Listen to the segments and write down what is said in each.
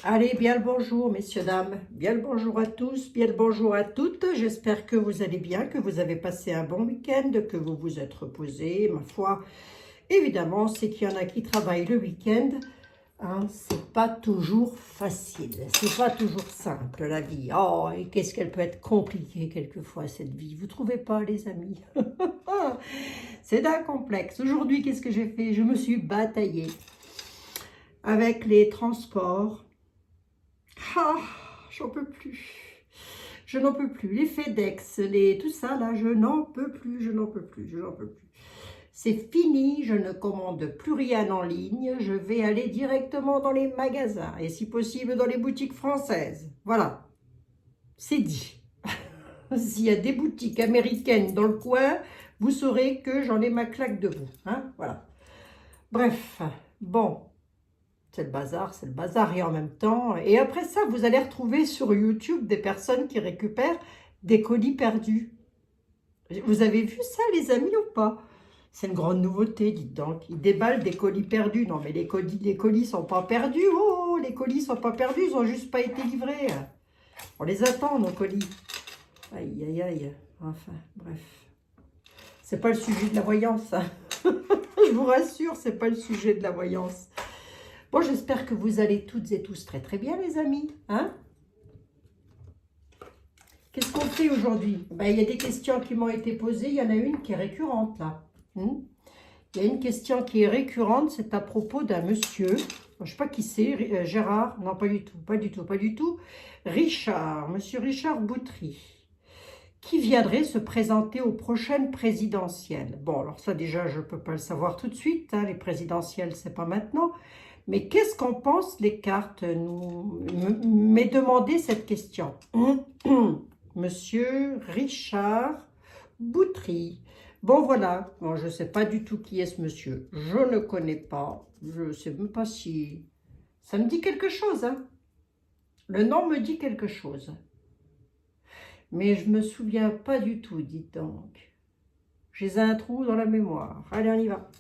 Allez, bien le bonjour, messieurs, dames. Bien le bonjour à tous, bien le bonjour à toutes. J'espère que vous allez bien, que vous avez passé un bon week-end, que vous vous êtes reposés. Ma foi, évidemment, c'est qu'il y en a qui travaillent le week-end. Hein, c'est pas toujours facile, c'est pas toujours simple, la vie. Oh, et qu'est-ce qu'elle peut être compliquée quelquefois, cette vie. Vous trouvez pas, les amis? C'est d'un complexe. Aujourd'hui, qu'est-ce que j'ai fait? Je me suis bataillée avec les transports. Ah, j'en peux plus. Je n'en peux plus. Les FedEx, tout ça, là, je n'en peux plus, je n'en peux plus, je n'en peux plus. C'est fini, je ne commande plus rien en ligne. Je vais aller directement dans les magasins et si possible dans les boutiques françaises. Voilà, c'est dit. S'il y a des boutiques américaines dans le coin, vous saurez que j'en ai ma claque de vous. Hein, voilà. Bref, bon. C'est le bazar et en même temps. Et après ça, vous allez retrouver sur YouTube des personnes qui récupèrent des colis perdus. Vous avez vu ça, les amis, ou pas? C'est une grande nouveauté, dites donc. Ils déballent des colis perdus. Non, mais les colis sont pas perdus. Oh, les colis sont pas perdus, ils ont juste pas été livrés. On les attend, nos colis. Aïe, aïe, aïe. Enfin, bref. C'est pas le sujet de la voyance. Hein. Je vous rassure, c'est pas le sujet de la voyance. Bon, j'espère que vous allez toutes et tous très très bien, les amis. Hein? Qu'est-ce qu'on fait aujourd'hui? Ben, il y a des questions qui m'ont été posées. Il y en a une qui est récurrente, là. Il y a une question qui est récurrente. C'est à propos d'un monsieur. Je ne sais pas qui c'est. Gérard? Non, pas du tout. Pas du tout. Pas du tout. Richard. Monsieur Richard Boutry. Qui viendrait se présenter aux prochaines présidentielles? Bon, alors ça, déjà, je ne peux pas le savoir tout de suite. Hein, les présidentielles, c'est pas maintenant. Mais qu'est-ce qu'en pensent les cartes? M'est demandé cette question. Monsieur Richard Boutry. Bon, voilà. Bon, je ne sais pas du tout qui est ce monsieur. Je ne connais pas. Je ne sais même pas si... Ça me dit quelque chose, hein? Le nom me dit quelque chose. Mais je ne me souviens pas du tout, dites donc. J'ai un trou dans la mémoire. Allez, on y va.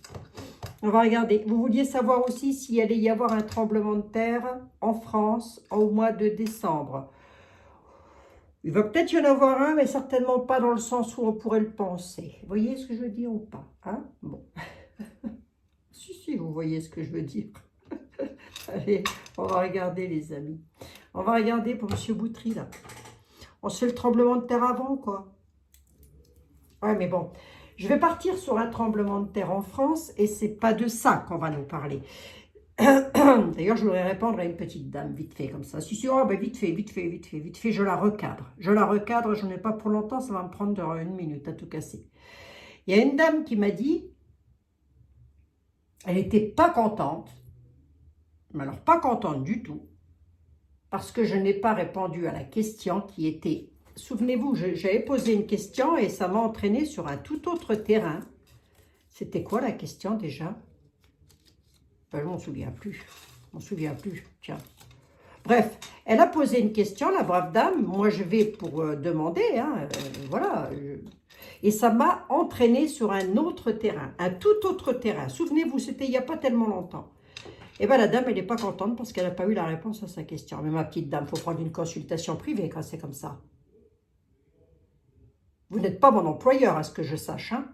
On va regarder. Vous vouliez savoir aussi s'il allait y avoir un tremblement de terre en France au mois de décembre. Il va peut-être y en avoir un, mais certainement pas dans le sens où on pourrait le penser. Vous voyez ce que je veux dire ou pas? Hein? Bon. Si, vous voyez ce que je veux dire. Allez, on va regarder, les amis. On va regarder pour M. Boutry, là. On se fait le tremblement de terre avant, quoi. Ouais, mais bon. Je vais partir sur un tremblement de terre en France et c'est pas de ça qu'on va nous parler. D'ailleurs, je voudrais répondre à une petite dame, vite fait, comme ça. Si, oh, ben vite fait, je la recadre. Je n'en ai pas pour longtemps, ça va me prendre une minute à tout casser. Il y a une dame qui m'a dit, elle n'était pas contente, mais alors pas contente du tout, parce que je n'ai pas répondu à la question qui était... Souvenez-vous, j'avais posé une question et ça m'a entraîné sur un tout autre terrain. C'était quoi la question déjà? Ben, je m'en souviens plus. Tiens. Bref, elle a posé une question, la brave dame. Moi, je vais pour demander. Hein, voilà. Et ça m'a entraîné sur un autre terrain, un tout autre terrain. Souvenez-vous, c'était il n'y a pas tellement longtemps. Et bien, la dame, elle n'est pas contente parce qu'elle n'a pas eu la réponse à sa question. Mais ma petite dame, il faut prendre une consultation privée quand c'est comme ça. Vous n'êtes pas mon employeur, à ce que je sache. Hein?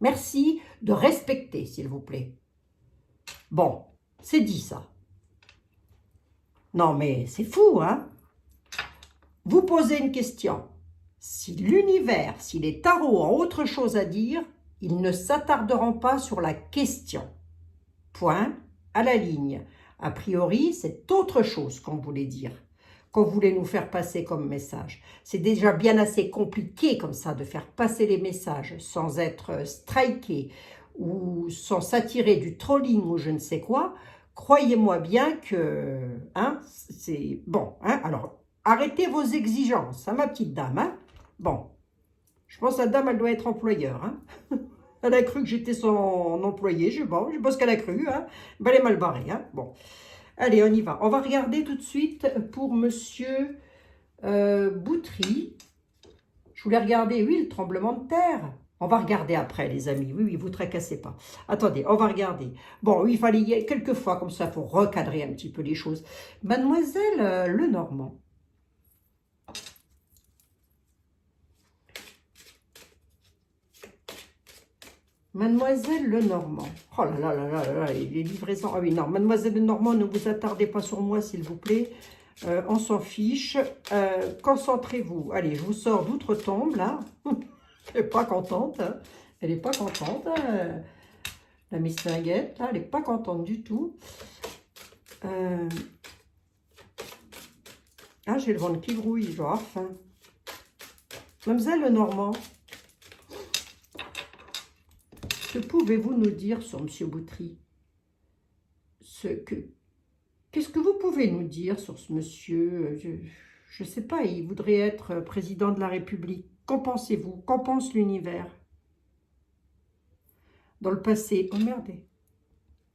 Merci de respecter, s'il vous plaît. Bon, c'est dit ça. Non, mais c'est fou, hein? Vous posez une question. Si l'univers, si les tarots ont autre chose à dire, ils ne s'attarderont pas sur la question. Point à la ligne. A priori, c'est autre chose qu'on voulait dire, qu'on voulait nous faire passer comme message. C'est déjà bien assez compliqué comme ça de faire passer les messages sans être striké ou sans s'attirer du trolling ou je ne sais quoi. Croyez-moi bien que... Hein, c'est bon. Hein, alors, arrêtez vos exigences, hein, ma petite dame. Hein, bon, je pense que la dame, elle doit être employeur. Hein. Elle a cru que j'étais son employé. Je sais pas ce qu'elle a cru. Hein. Ben, elle est mal barrée. Hein. Bon. Allez, on y va. On va regarder tout de suite pour Monsieur Boutry. Je voulais regarder, oui, le tremblement de terre. On va regarder après, les amis. Oui, oui, vous tracassez pas. Attendez, on va regarder. Bon, oui, il fallait y aller quelques fois, comme ça, pour recadrer un petit peu les choses. Mademoiselle Lenormand. Mademoiselle Lenormand. Oh là là là là là, là, les livraisons. Ah oui, non, Mademoiselle Lenormand, ne vous attardez pas sur moi, s'il vous plaît. On s'en fiche. Concentrez-vous. Allez, je vous sors d'outre-tombe, là. Elle n'est pas contente. Hein. Elle n'est pas contente. Hein. La mistinguette, là, elle n'est pas contente du tout. Ah, j'ai le ventre qui grouille, je vais avoir faim. Mademoiselle Lenormand, que pouvez-vous nous dire sur M. Boutry? Qu'est-ce que vous pouvez nous dire sur ce monsieur? Je ne sais pas, il voudrait être président de la République. Qu'en pensez-vous? Qu'en pense l'univers? Dans le passé, oh merdez.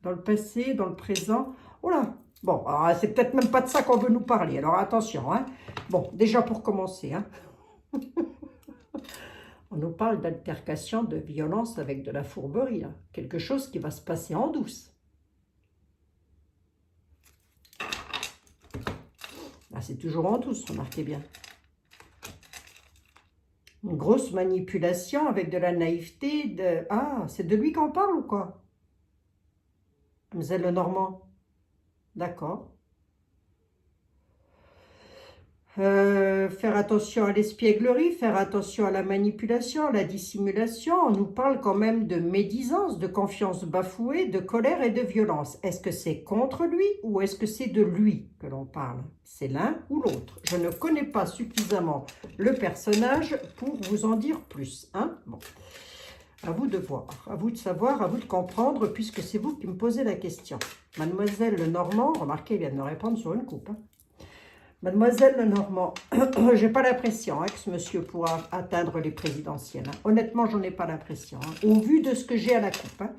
Dans le passé, dans le présent. Oh là, bon, c'est peut-être même pas de ça qu'on veut nous parler. Alors attention, hein. Bon, déjà pour commencer, hein. On nous parle d'altercation, de violence avec de la fourberie, là. Quelque chose qui va se passer en douce. Ah, c'est toujours en douce, remarquez bien. Une grosse manipulation avec de la naïveté. Ah, c'est de lui qu'on parle ou quoi? Mademoiselle Lenormand. D'accord. Faire attention à l'espièglerie, faire attention à la manipulation, à la dissimulation. On nous parle quand même de médisance, de confiance bafouée, de colère et de violence. Est-ce que c'est contre lui ou est-ce que c'est de lui que l'on parle? C'est l'un ou l'autre. Je ne connais pas suffisamment le personnage pour vous en dire plus. Hein? Bon. À vous de voir, à vous de savoir, à vous de comprendre, puisque c'est vous qui me posez la question. Mademoiselle Lenormand, remarquez, elle vient de me répondre sur une coupe. Hein. Mademoiselle Lenormand, j'ai pas l'impression que ce monsieur pourra atteindre les présidentielles. Hein. Honnêtement, j'en ai pas l'impression. Hein. Au vu de ce que j'ai à la coupe. Hein.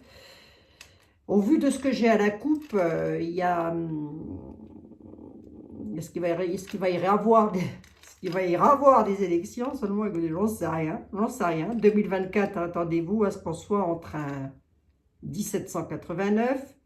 Au vu de ce que j'ai à la coupe, il y a... Est-ce qu'il va y avoir des élections? Seulement, j'en sais rien. J'en sais rien. 2024, attendez-vous à ce qu'on soit entre un 1789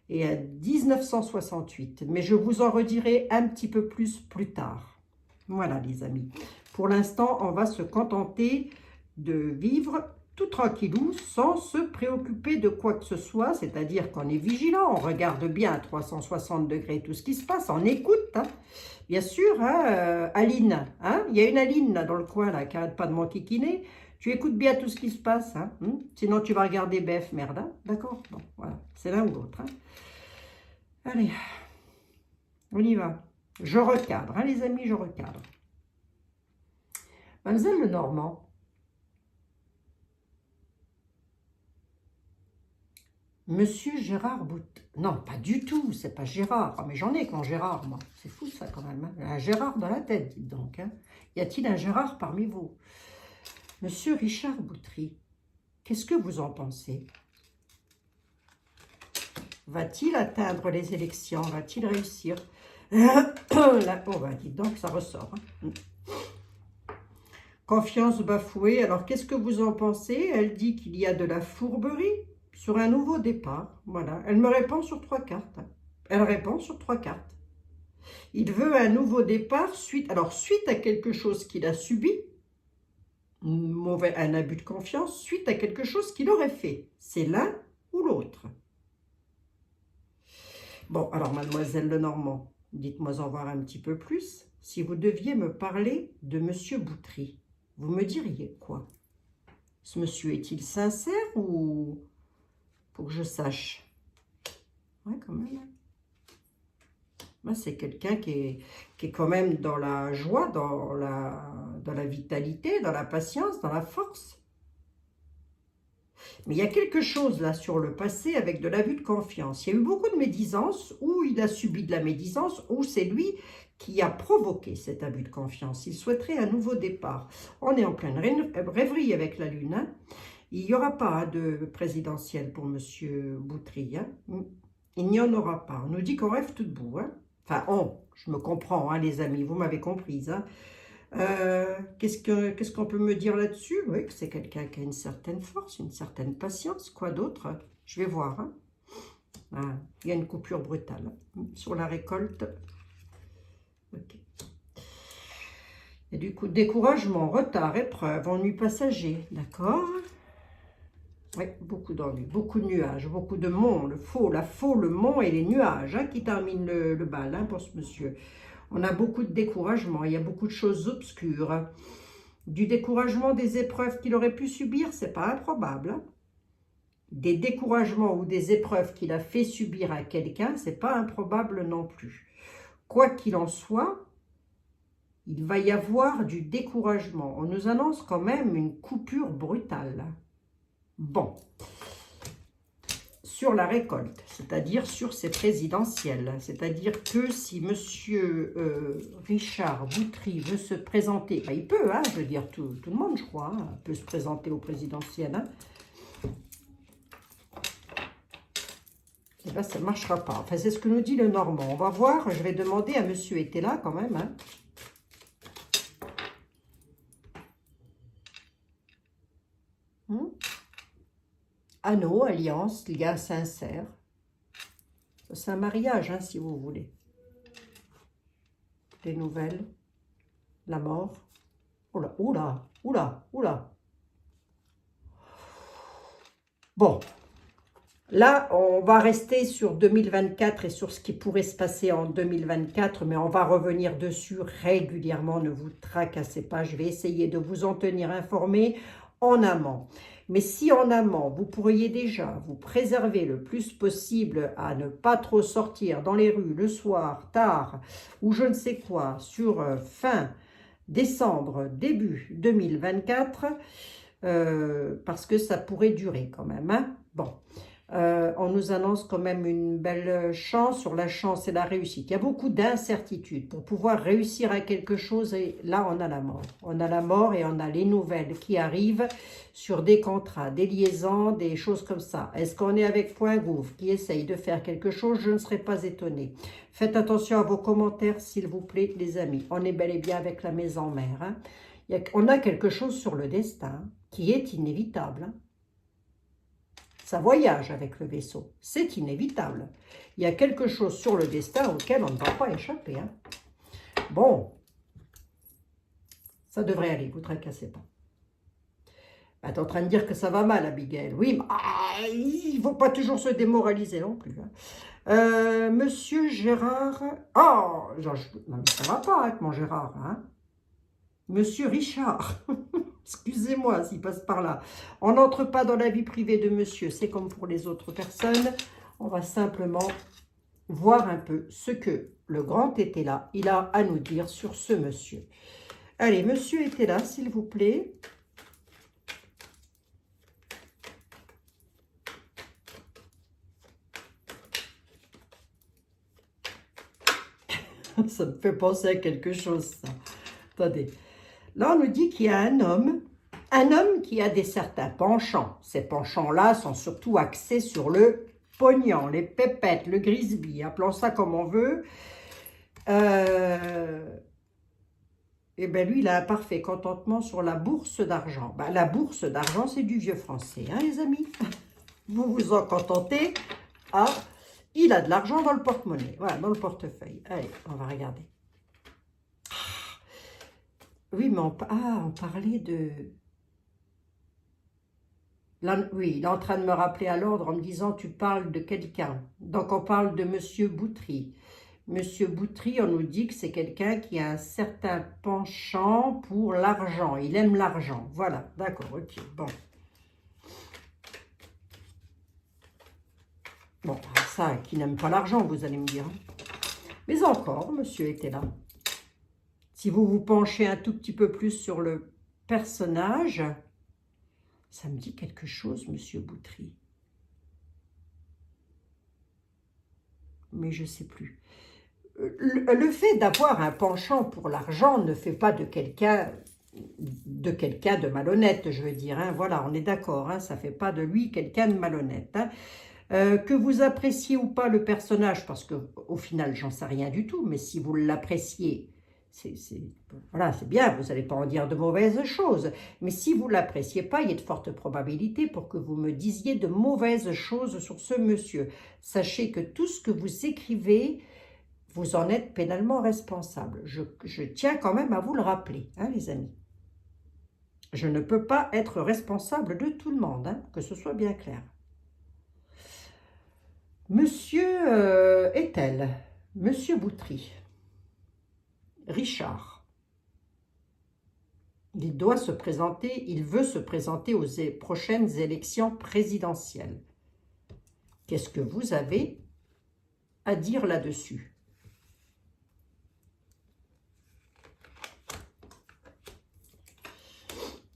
et à 1968. Mais je vous en redirai un petit peu plus tard. Voilà, les amis. Pour l'instant, on va se contenter de vivre tout tranquillou, sans se préoccuper de quoi que ce soit, c'est-à-dire qu'on est vigilant, on regarde bien à 360 degrés tout ce qui se passe, on écoute, hein. Bien sûr, hein, Aline, hein, il y a une Aline là dans le coin là, qui n'arrête pas de m'enquiquiner. Tu écoutes bien tout ce qui se passe, hein, sinon tu vas regarder BF, merde, hein, d'accord? Bon, voilà, c'est l'un ou l'autre. Hein. Allez, on y va. Je recadre, hein, les amis, je recadre. Mademoiselle Lenormand, Monsieur Gérard Boutry. Non, pas du tout, c'est pas Gérard. Ah, mais j'en ai quand Gérard, moi. C'est fou ça quand même. Hein. Un Gérard dans la tête, dites donc. Hein. Y a-t-il un Gérard parmi vous? Monsieur Richard Boutry, qu'est-ce que vous en pensez? Va-t-il atteindre les élections? Va-t-il réussir? Là, oh, bah, dites donc, ça ressort. Hein. Confiance bafouée. Alors, qu'est-ce que vous en pensez? Elle dit qu'il y a de la fourberie sur un nouveau départ. Voilà. Elle me répond sur 3 cartes. Elle répond sur 3 cartes. Il veut un nouveau départ suite à quelque chose qu'il a subi, un abus de confiance, suite à quelque chose qu'il aurait fait. C'est l'un ou l'autre. Bon, alors, mademoiselle Lenormand, dites-moi en voir un petit peu plus. Si vous deviez me parler de monsieur Boutry, vous me diriez quoi? Ce monsieur est-il sincère ou... Pour que je sache. Ouais, quand même. Moi, c'est quelqu'un qui est quand même dans la joie, dans la vitalité, dans la patience, dans la force. Mais il y a quelque chose là sur le passé avec de l'abus de confiance. Il y a eu beaucoup de médisance, ou il a subi de la médisance, ou c'est lui qui a provoqué cet abus de confiance. Il souhaiterait un nouveau départ. On est en pleine rêverie avec la Lune. Hein. Il n'y aura pas de présidentielle pour M. Boutry. Hein. Il n'y en aura pas. On nous dit qu'on rêve tout debout. Hein. Enfin, je me comprends, hein, les amis, vous m'avez comprise. Hein. Qu'est-ce qu'on peut me dire là-dessus? Oui, que c'est quelqu'un qui a une certaine force, une certaine patience. Quoi d'autre? Je vais voir. Hein. Ah, il y a une coupure brutale sur la récolte. Ok. Et du coup, découragement, retard, épreuve, ennui passager. D'accord? Oui, beaucoup d'ennuis, beaucoup de nuages, beaucoup de monts, le faux, la faux, le mont et les nuages hein, qui terminent le bal hein, pour ce monsieur. On a beaucoup de découragement, il y a beaucoup de choses obscures. Du découragement des épreuves qu'il aurait pu subir, c'est pas improbable. Hein. Des découragements ou des épreuves qu'il a fait subir à quelqu'un, c'est pas improbable non plus. Quoi qu'il en soit, il va y avoir du découragement. On nous annonce quand même une coupure brutale. Bon. Sur la récolte, c'est-à-dire sur ces présidentielles. C'est-à-dire que si M. Richard Boutry veut se présenter, ben il peut, hein, je veux dire, tout le monde, je crois, hein, peut se présenter aux présidentielles. Hein. Et bien, ça ne marchera pas. Enfin, c'est ce que nous dit le Normand. On va voir, je vais demander à M. Etela quand même. Hein. Anneau, alliance, lien sincère. C'est un mariage, hein, si vous voulez. Des nouvelles, la mort. Oula, oula, oula, oula. Bon, là, on va rester sur 2024 et sur ce qui pourrait se passer en 2024, mais on va revenir dessus régulièrement, ne vous tracassez pas. Je vais essayer de vous en tenir informé en amont. Mais si en amont, vous pourriez déjà vous préserver le plus possible à ne pas trop sortir dans les rues le soir, tard, ou je ne sais quoi, sur fin décembre, début 2024, parce que ça pourrait durer quand même. Hein. Bon. On nous annonce quand même une belle chance sur la chance et la réussite. Il y a beaucoup d'incertitudes pour pouvoir réussir à quelque chose et là on a la mort. On a la mort et on a les nouvelles qui arrivent sur des contrats, des liaisons, des choses comme ça. Est-ce qu'on est avec Point Gouv qui essaye de faire quelque chose? Je ne serais pas étonnée. Faites attention à vos commentaires s'il vous plaît les amis. On est bel et bien avec la maison mère. Hein. On a quelque chose sur le destin qui est inévitable. Hein. Ça voyage avec le vaisseau, c'est inévitable. Il y a quelque chose sur le destin auquel on ne va pas échapper. Hein. Bon, ça devrait aller, vous ne tracassez pas. Ben, tu es en train de dire que ça va mal, Abigail. Oui, mais il ne faut pas toujours se démoraliser non plus. Hein. Monsieur Gérard... Oh, non, mais ça ne va pas avec mon Gérard. Hein. Monsieur Richard... Excusez-moi s'il passe par là. On n'entre pas dans la vie privée de monsieur. C'est comme pour les autres personnes. On va simplement voir un peu ce que le grand Etela, il a à nous dire sur ce monsieur. Allez, monsieur Etela, s'il vous plaît. Ça me fait penser à quelque chose, ça. Attendez. Là, on nous dit qu'il y a un homme qui a des certains penchants. Ces penchants-là sont surtout axés sur le pognon, les pépettes, le grisby, appelons ça comme on veut. Et bien lui, il a un parfait contentement sur la bourse d'argent. Ben, la bourse d'argent, c'est du vieux français, hein, les amis. Vous vous en contentez. Ah, il a de l'argent dans le porte-monnaie, voilà, dans le portefeuille. Allez, on va regarder. Oui, mais on parlait de... Là, oui, il est en train de me rappeler à l'ordre en me disant, tu parles de quelqu'un. Donc, on parle de Monsieur Boutry. Monsieur Boutry, on nous dit que c'est quelqu'un qui a un certain penchant pour l'argent. Il aime l'argent. Voilà, d'accord, ok, bon. Bon, ça, qui n'aime pas l'argent, vous allez me dire. Mais encore, monsieur était là. Si vous vous penchez un tout petit peu plus sur le personnage, ça me dit quelque chose, monsieur Boutry. Mais je ne sais plus. Le fait d'avoir un penchant pour l'argent ne fait pas de quelqu'un de malhonnête, je veux dire. Hein. Voilà, on est d'accord, hein, ça ne fait pas de lui quelqu'un de malhonnête. Hein. Que vous appréciez ou pas le personnage, parce qu'au final, j'en sais rien du tout, mais si vous l'appréciez, Voilà, c'est bien, vous n'allez pas en dire de mauvaises choses. Mais si vous ne l'appréciez pas, il y a de fortes probabilités pour que vous me disiez de mauvaises choses sur ce monsieur. Sachez que tout ce que vous écrivez, vous en êtes pénalement responsable. Je tiens quand même à vous le rappeler, hein, les amis. Je ne peux pas être responsable de tout le monde, hein, que ce soit bien clair. Monsieur Etel, Monsieur Boutry, Richard, il doit se présenter, il veut se présenter aux prochaines élections présidentielles. Qu'est-ce que vous avez à dire là-dessus?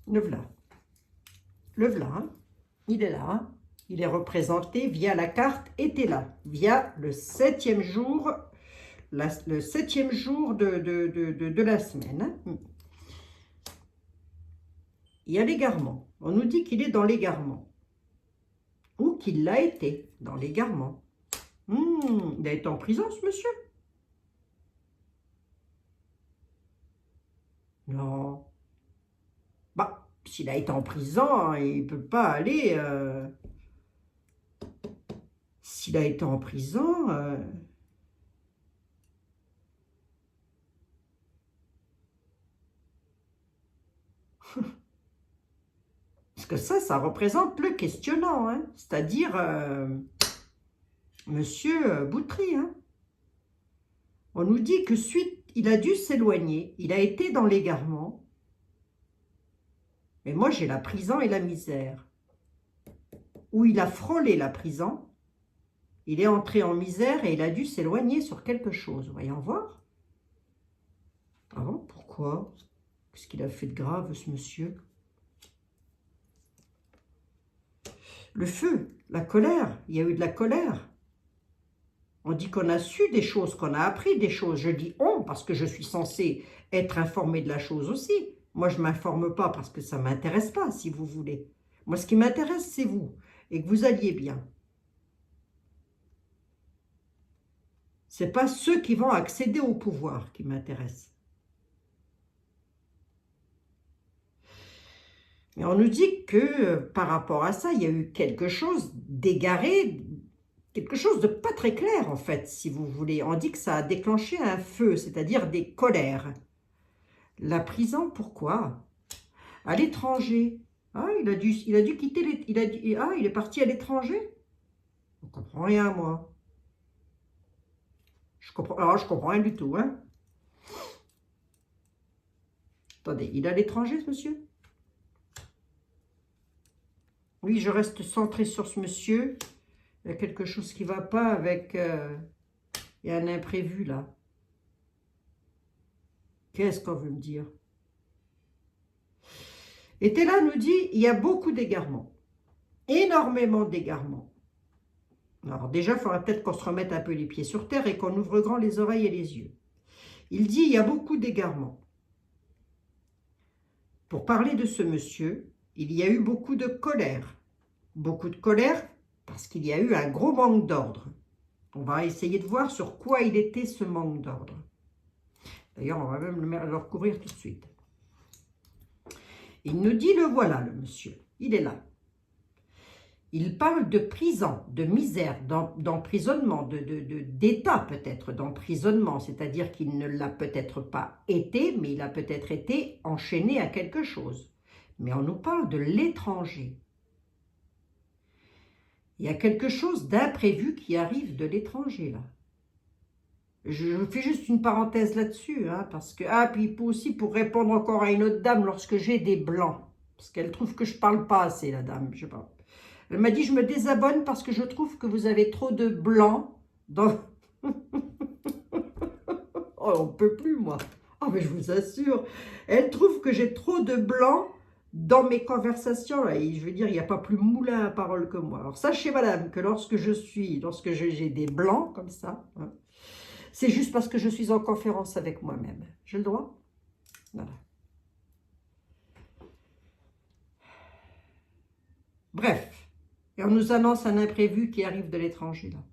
Le voilà. Le voilà, hein. Il est là, hein. Il est représenté via la carte était là, via le 7e jour, le 7e jour de la semaine. Hein. Il y a l'égarement. On nous dit qu'il est dans l'égarement. Ou qu'il l'a été dans l'égarement. Il a été en prison, ce monsieur? Non. Bah, s'il a été en prison, il ne peut pas aller... S'il a été en prison... Parce que ça représente le questionnant, hein, c'est-à-dire Monsieur Boutry. Hein. On nous dit que suite, il a dû s'éloigner, il a été dans l'égarement. Mais moi, j'ai la prison et la misère. Où il a frôlé la prison, il est entré en misère et il a dû s'éloigner sur quelque chose. Voyons voir. Ah bon, pourquoi? Qu'est-ce qu'il a fait de grave, ce monsieur? Le feu, la colère, il y a eu de la colère. On dit qu'on a su des choses, qu'on a appris des choses. Je dis on parce que je suis censée être informée de la chose aussi. Moi, je ne m'informe pas parce que ça ne m'intéresse pas, si vous voulez. Moi, ce qui m'intéresse, c'est vous et que vous alliez bien. Ce n'est pas ceux qui vont accéder au pouvoir qui m'intéressent. Mais on nous dit que par rapport à ça, il y a eu quelque chose d'égaré, quelque chose de pas très clair en fait, si vous voulez. On dit que ça a déclenché un feu, c'est-à-dire des colères. La prison, pourquoi? À l'étranger. Ah, il a dû quitter, il est parti à l'étranger? Je ne comprends rien, moi. Je comprends rien du tout, hein. Attendez, il est à l'étranger, ce monsieur? Oui, je reste centrée sur ce monsieur. Il y a quelque chose qui ne va pas avec... il y a un imprévu, là. Qu'est-ce qu'on veut me dire? Et Tella nous dit, il y a beaucoup d'égarements. Énormément d'égarements. Alors déjà, il faudra peut-être qu'on se remette un peu les pieds sur terre et qu'on ouvre grand les oreilles et les yeux. Il dit, il y a beaucoup d'égarements. Pour parler de ce monsieur, il y a eu beaucoup de colère. Beaucoup de colère parce qu'il y a eu un gros manque d'ordre. On va essayer de voir sur quoi il était ce manque d'ordre. D'ailleurs, on va même le recouvrir tout de suite. Il nous dit, le voilà, le monsieur. Il est là. Il parle de prison, de misère, d'emprisonnement, d'état peut-être, d'emprisonnement. C'est-à-dire qu'il ne l'a peut-être pas été, mais il a peut-être été enchaîné à quelque chose. Mais on nous parle de l'étranger. Il y a quelque chose d'imprévu qui arrive de l'étranger, là. Je fais juste une parenthèse là-dessus, hein, parce que... Ah, puis aussi pour répondre encore à une autre dame, lorsque j'ai des blancs, parce qu'elle trouve que je parle pas assez, la dame, je sais pas. Elle m'a dit, je me désabonne parce que je trouve que vous avez trop de blancs dans... Oh, on peut plus, moi. Oh, mais je vous assure. Elle trouve que j'ai trop de blancs dans mes conversations, là, et je veux dire, il n'y a pas plus moulin à parole que moi. Alors sachez, madame, que lorsque j'ai des blancs comme ça, hein, c'est juste parce que je suis en conférence avec moi-même. J'ai le droit? Voilà. Bref, et on nous annonce un imprévu qui arrive de l'étranger, là.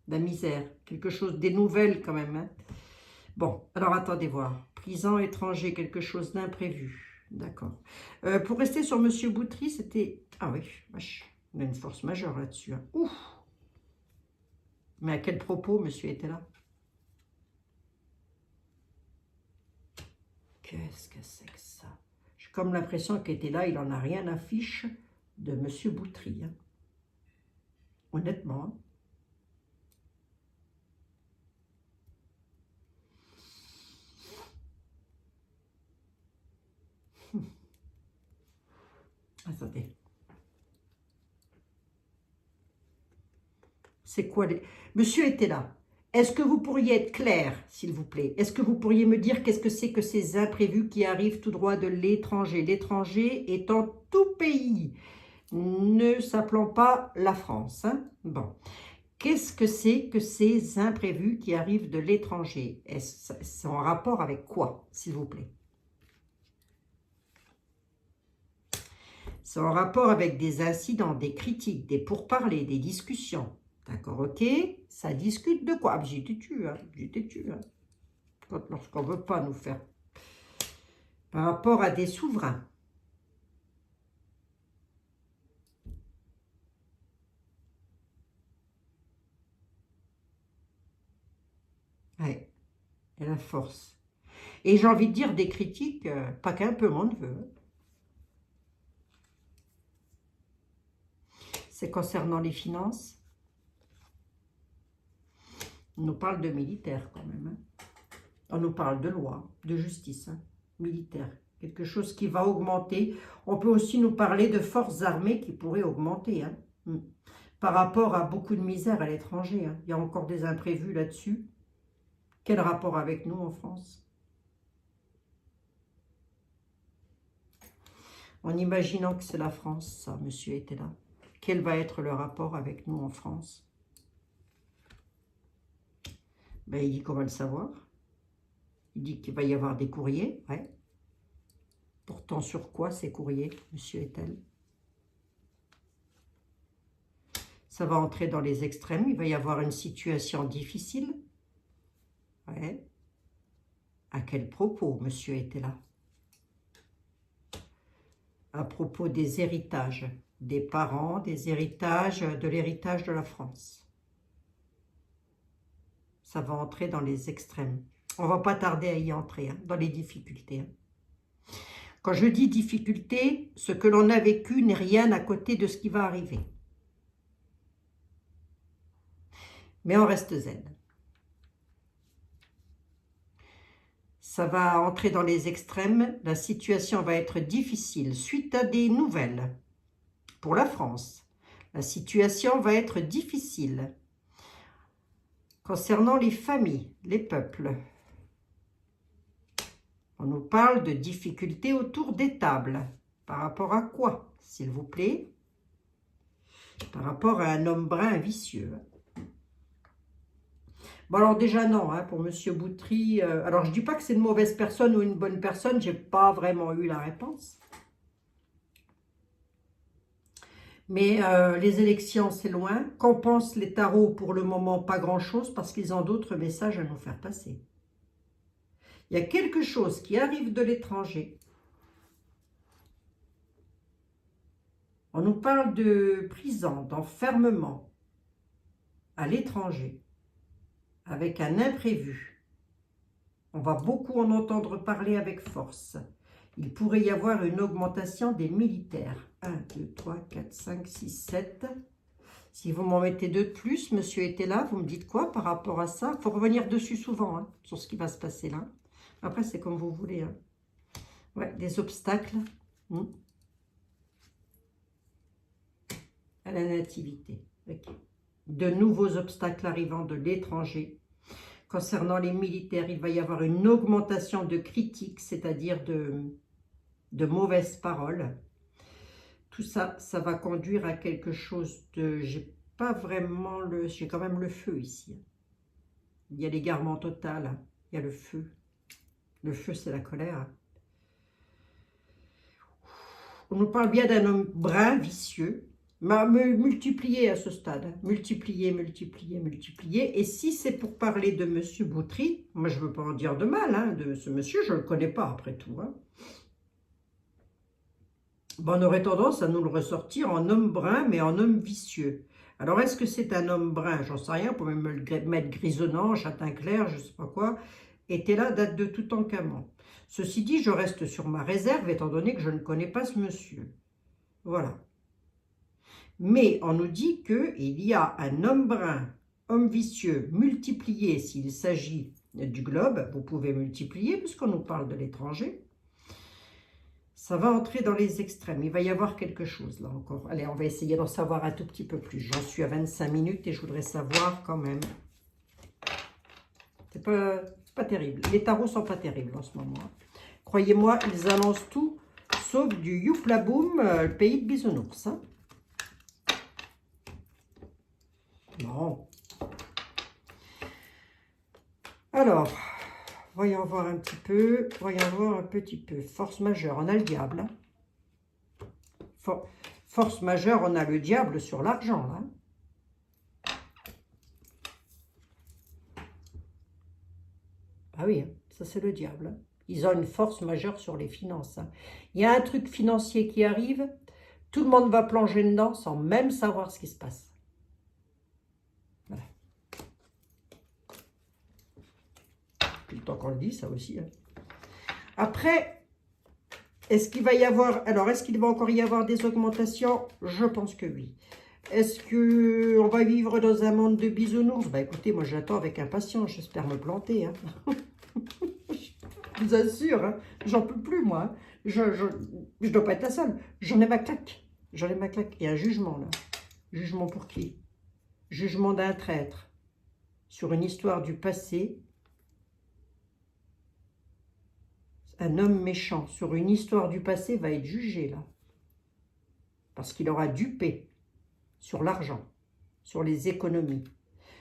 La misère, quelque chose, des nouvelles quand même, hein. Bon, alors attendez voir. Prison, étranger, quelque chose d'imprévu. D'accord. Pour rester sur Monsieur Boutry, c'était... Ah oui, vache, on a une force majeure là-dessus. Hein. Ouf. Mais à quel propos, monsieur était là? Qu'est-ce que c'est que ça? J'ai comme l'impression qu'il était là, il n'en a rien à fiche de monsieur Boutry. Hein. Honnêtement. Attendez. C'est quoi les... Monsieur était là. Est-ce que vous pourriez être clair, s'il vous plaît? Est-ce que vous pourriez me dire qu'est-ce que c'est que ces imprévus qui arrivent tout droit de l'étranger? L'étranger étant tout pays, ne s'appelant pas la France. Hein? Bon. Qu'est-ce que c'est que ces imprévus qui arrivent de l'étranger? C'est en rapport avec quoi, s'il vous plaît? C'est en rapport avec des incidents, des critiques, des pourparlers, des discussions. D'accord, ok? Ça discute de quoi? Ah, j'étais têtu, hein? J'étais têtu, hein? Lorsqu'on ne veut pas nous faire. Par rapport à des souverains. Ouais, et la force. Et j'ai envie de dire des critiques, pas qu'un peu mon neveu. C'est concernant les finances. On nous parle de militaire quand même. Hein. On nous parle de loi, de justice, hein, militaire. Quelque chose qui va augmenter. On peut aussi nous parler de forces armées qui pourraient augmenter. Hein, par rapport à beaucoup de misère à l'étranger. Hein. Il y a encore des imprévus là-dessus. Quel rapport avec nous en France? En imaginant que c'est la France, ça, monsieur était là. Quel va être le rapport avec nous en France? Ben, il dit qu'on va le savoir. Il dit qu'il va y avoir des courriers. Ouais. Pourtant, sur quoi ces courriers, monsieur est-elle? Ça va entrer dans les extrêmes. Il va y avoir une situation difficile. Ouais. À quel propos, monsieur était là? À propos des héritages des parents, des héritages, de l'héritage de la France. Ça va entrer dans les extrêmes. On ne va pas tarder à y entrer, hein, dans les difficultés. Hein. Quand je dis difficulté, ce que l'on a vécu n'est rien à côté de ce qui va arriver. Mais on reste zen. Ça va entrer dans les extrêmes, la situation va être difficile suite à des nouvelles. Pour la France, la situation va être difficile. Concernant les familles, les peuples, on nous parle de difficultés autour des tables. Par rapport à quoi, s'il vous plaît? Par rapport à un homme brun vicieux. Bon, alors déjà non, hein, pour monsieur Boutry. Alors, je ne dis pas que c'est une mauvaise personne ou une bonne personne. Je n'ai pas vraiment eu la réponse. Mais les élections, c'est loin. Qu'en pensent les tarots? Pour le moment, pas grand-chose, parce qu'ils ont d'autres messages à nous faire passer. Il y a quelque chose qui arrive de l'étranger. On nous parle de prison, d'enfermement à l'étranger, avec un imprévu. On va beaucoup en entendre parler avec force. Il pourrait y avoir une augmentation des militaires. 1, 2, 3, 4, 5, 6, 7. Si vous m'en mettez deux de plus, monsieur était là, vous me dites quoi par rapport à ça? Il faut revenir dessus souvent, hein, sur ce qui va se passer là. Après, c'est comme vous voulez. Hein. Ouais, des obstacles à la nativité. Okay. De nouveaux obstacles arrivant de l'étranger. Concernant les militaires, il va y avoir une augmentation de critiques, c'est-à-dire de mauvaises paroles. Tout ça, ça va conduire à quelque chose de... J'ai quand même le feu ici. Il y a l'égarement total, il y a le feu. Le feu, c'est la colère. On nous parle bien d'un homme brun, vicieux, Multiplier à ce stade. Multiplier, multiplier, multiplier. Et si c'est pour parler de M. Boutry, moi je ne veux pas en dire de mal, hein, de ce monsieur, je ne le connais pas après tout. Hein. Bon, on aurait tendance à nous le ressortir en homme brun, mais en homme vicieux. Alors, est-ce que c'est un homme brun? J'en sais rien, on peut même me le mettre grisonnant, châtain clair, je ne sais pas quoi. Était là, date de Toutankhamon. Ceci dit, je reste sur ma réserve, étant donné que je ne connais pas ce monsieur. Voilà. Mais on nous dit qu'il y a un homme brun, homme vicieux, multiplié s'il s'agit du globe. Vous pouvez multiplier puisqu'on nous parle de l'étranger. Ça va entrer dans les extrêmes. Il va y avoir quelque chose là encore. Allez, on va essayer d'en savoir un tout petit peu plus. J'en suis à 25 minutes et je voudrais savoir quand même. C'est pas terrible. Les tarots sont pas terribles en ce moment. Croyez-moi, ils annoncent tout sauf du youpla boum, le pays de bisounours. Hein. Bon. Alors, voyons voir un petit peu. Voyons voir un petit peu. Force majeure, on a le diable. Hein. Force majeure, on a le diable sur l'argent. Hein. Ah oui, hein, ça c'est le diable. Hein. Ils ont une force majeure sur les finances. Hein. Il y a un truc financier qui arrive. Tout le monde va plonger dedans sans même savoir ce qui se passe. Voilà. Tout le temps qu'on le dit, ça aussi. Hein. Après, est-ce qu'il va y avoir... Alors, est-ce qu'il va encore y avoir des augmentations? Je pense que oui. Est-ce qu'on va vivre dans un monde de bisounours? Bah écoutez, moi j'attends avec impatience. J'espère me planter. Hein. Je vous assure, hein, j'en peux plus, moi. Hein. Je dois pas être la seule. J'en ai ma claque. J'en ai ma claque. Et un jugement, là. Jugement pour qui? Jugement d'un traître. Sur une histoire du passé. Un homme méchant, sur une histoire du passé, va être jugé, là. Parce qu'il aura dupé sur l'argent, sur les économies.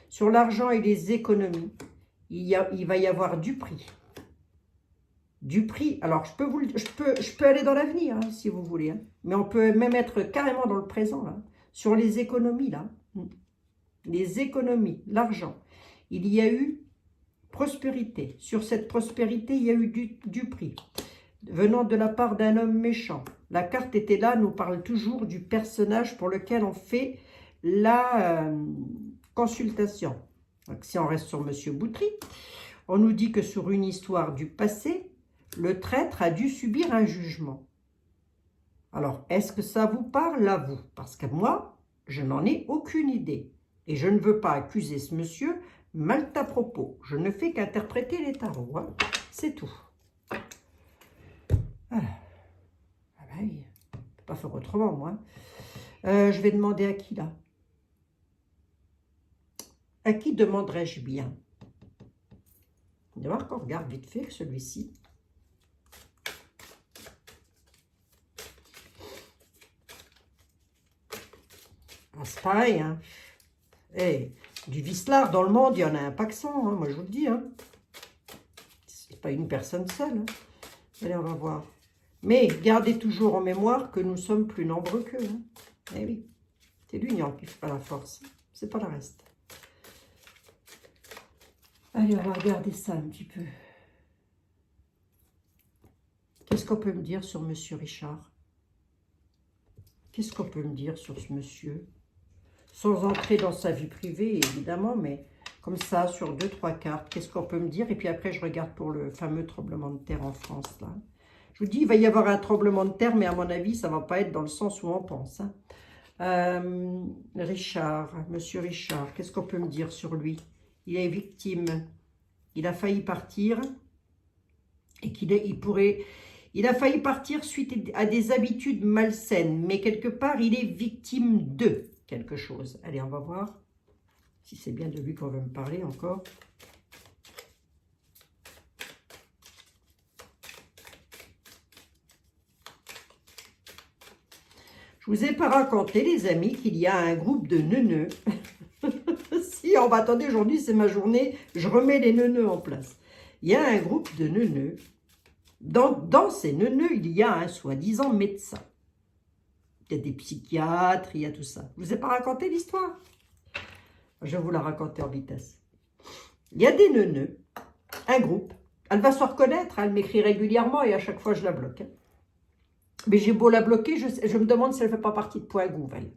Sur l'argent et les économies, il va y avoir du prix. Du prix, alors je peux aller dans l'avenir, hein, si vous voulez, hein, mais on peut même être carrément dans le présent, là, sur les économies, là, les économies, l'argent. Il y a eu prospérité. Sur cette prospérité, il y a eu du prix, venant de la part d'un homme méchant. La carte était là, nous parle toujours du personnage pour lequel on fait la consultation. Donc, si on reste sur M. Boutry, on nous dit que sur une histoire du passé, le traître a dû subir un jugement. Alors, est-ce que ça vous parle à vous? Parce que moi, je n'en ai aucune idée. Et je ne veux pas accuser ce monsieur mal à propos. Je ne fais qu'interpréter les tarots. Hein. C'est tout. Voilà. Ah bah oui, je ne peux pas faire autrement, moi. Je vais demander à qui, là? À qui demanderais-je bien? On va voir qu'on regarde vite fait celui-ci. Ah, c'est pareil, hein. Hey, du vicelard dans le monde, il y en a un paquet, hein, moi je vous le dis. Hein. C'est pas une personne seule. Hein. Allez, on va voir. Mais gardez toujours en mémoire que nous sommes plus nombreux qu'eux. Hein. Eh oui, c'est l'union qui fait pas la force. C'est pas le reste. Allez, on va regarder ça un petit peu. Qu'est-ce qu'on peut me dire sur Monsieur Richard? Qu'est-ce qu'on peut me dire sur ce monsieur? Sans entrer dans sa vie privée, évidemment, mais comme ça, sur 2-3 cartes, qu'est-ce qu'on peut me dire? Et puis après, je regarde pour le fameux tremblement de terre en France, là. Je vous dis, il va y avoir un tremblement de terre, mais à mon avis, ça ne va pas être dans le sens où on pense. Hein. Richard, Monsieur Richard, qu'est-ce qu'on peut me dire sur lui? Il est victime. Il a failli partir et il a failli partir suite à des habitudes malsaines, mais quelque part, il est victime de quelque chose. Allez, on va voir si c'est bien de lui qu'on veut me parler encore. Je vous ai pas raconté, les amis, qu'il y a un groupe de neuneux. Si, on va attendre, aujourd'hui, c'est ma journée, je remets les neuneux en place. Il y a un groupe de neuneux. Dans ces neuneux, il y a un soi-disant médecin. Il y a des psychiatres, il y a tout ça. Je ne vous ai pas raconté l'histoire? Je vais vous la raconter en vitesse. Il y a des neuneux, un groupe. Elle va se reconnaître, hein, elle m'écrit régulièrement et à chaque fois je la bloque. Hein. Mais j'ai beau la bloquer, je me demande si elle ne fait pas partie de Point Gouv, elle.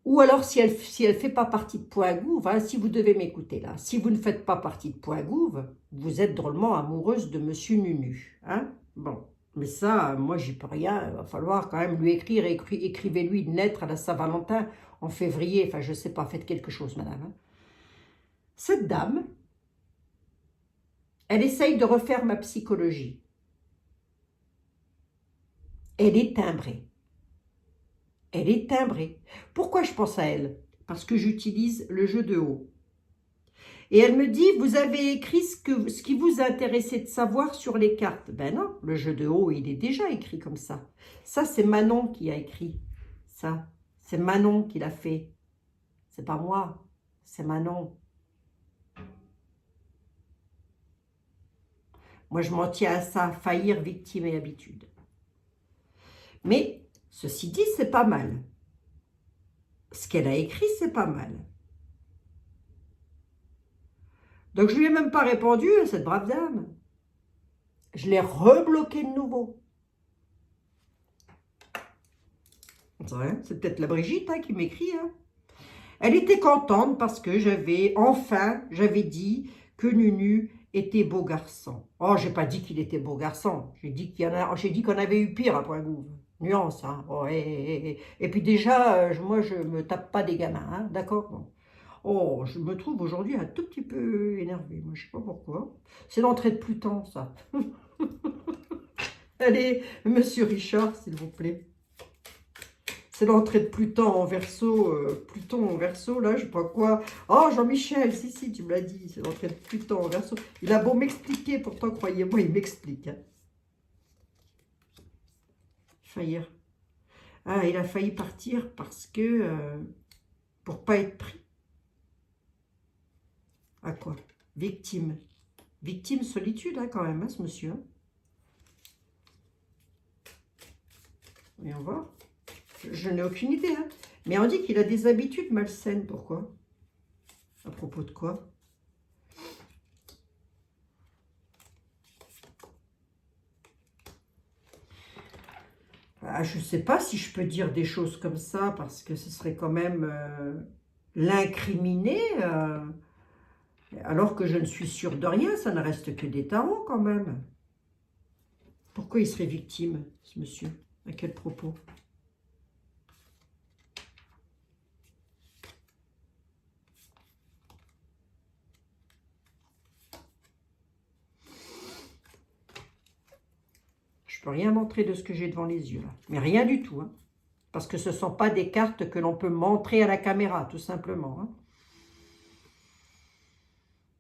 Ou alors si elle ne fait pas partie de Point Gouv, hein, si vous devez m'écouter là, si vous ne faites pas partie de Point Gouv, vous êtes drôlement amoureuse de Monsieur Nunu. Hein. Bon, mais ça, moi j'y peux rien, il va falloir quand même lui écrire, écrivez-lui une lettre à la Saint-Valentin en février, enfin je ne sais pas, faites quelque chose madame. Hein. Cette dame, elle essaye de refaire ma psychologie. Elle est timbrée. Elle est timbrée. Pourquoi je pense à elle? Parce que j'utilise le jeu de haut. Et elle me dit, vous avez écrit ce qui vous intéressait de savoir sur les cartes. Ben non, le jeu de haut, il est déjà écrit comme ça. Ça, c'est Manon qui a écrit ça. C'est Manon qui l'a fait. C'est pas moi, c'est Manon. Moi, je m'en tiens à ça, faillir, victime et habitude. Mais, ceci dit, c'est pas mal. Ce qu'elle a écrit, c'est pas mal. Donc, je lui ai même pas répondu à cette brave dame. Je l'ai rebloqué de nouveau. C'est peut-être la Brigitte hein, qui m'écrit. Hein. Elle était contente parce que j'avais dit que Nunu était beau garçon. Oh, j'ai pas dit qu'il était beau garçon. J'ai dit qu'on avait eu pire à Point Gouv. Nuance, hein. Oh, et puis déjà, moi, je me tape pas des gamins, hein, d'accord bon. Oh, je me trouve aujourd'hui un tout petit peu énervée. Moi, je sais pas pourquoi. C'est l'entrée de Pluton, ça. Allez, Monsieur Richard, s'il vous plaît. C'est l'entrée de Pluton en Verseau. Pluton en Verseau, là, je sais pas quoi. Oh, Jean-Michel, si, tu me l'as dit. C'est l'entrée de Pluton en Verseau. Il a beau m'expliquer, pourtant, croyez-moi, il m'explique. Hein. Faillir. Ah, il a failli partir parce que... pour pas être pris. À quoi? Victime. Victime solitude, hein, quand même, hein, ce monsieur. Hein. Voyons voir. Je n'ai aucune idée. Hein. Mais on dit qu'il a des habitudes malsaines. Pourquoi? À propos de quoi? Ah, je ne sais pas si je peux dire des choses comme ça, parce que ce serait quand même l'incriminer, alors que je ne suis sûre de rien, ça ne reste que des tarots quand même. Pourquoi il serait victime, ce monsieur? À quel propos? Je peux rien montrer de ce que j'ai devant les yeux, là. Mais rien du tout, hein. Parce que ce ne sont pas des cartes que l'on peut montrer à la caméra, tout simplement. Hein.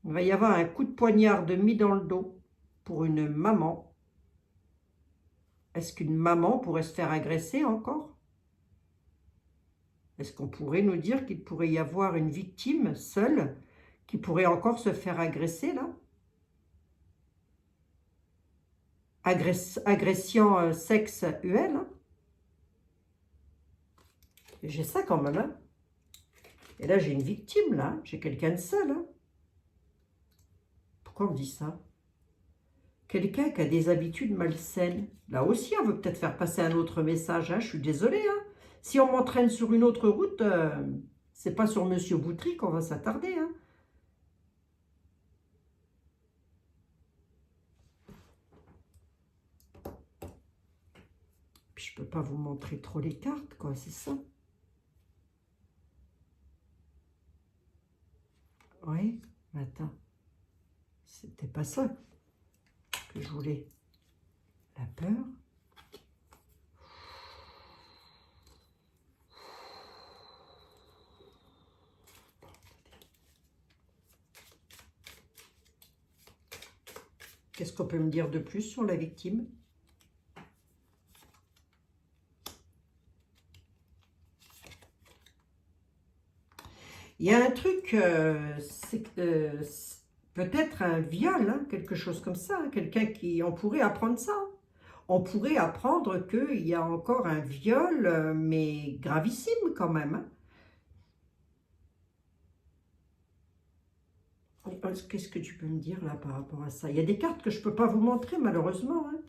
Il va y avoir un coup de poignard mis dans le dos pour une maman. Est-ce qu'une maman pourrait se faire agresser encore? Est-ce qu'on pourrait nous dire qu'il pourrait y avoir une victime seule qui pourrait encore se faire agresser, là? Agression sexuelle. Hein? J'ai ça quand même. Hein? Et là, j'ai une victime, là. J'ai quelqu'un de seul. Hein? Pourquoi on dit ça? Quelqu'un qui a des habitudes malsaines. Là aussi, on veut peut-être faire passer un autre message. Hein? Je suis désolée. Hein? Si on m'entraîne sur une autre route, c'est pas sur Monsieur Boutry qu'on va s'attarder. Hein? Puis je peux pas vous montrer trop les cartes, quoi. C'est ça. Oui, attends. C'était pas ça que je voulais. La peur. Qu'est-ce qu'on peut me dire de plus sur la victime? Il y a un truc, c'est peut-être un viol, hein, quelque chose comme ça. Hein, quelqu'un qui, on pourrait apprendre ça. on pourrait apprendre qu'il y a encore un viol, mais gravissime quand même. Hein. Qu'est-ce que tu peux me dire là par rapport à ça? Il y a des cartes que je ne peux pas vous montrer malheureusement. Hein.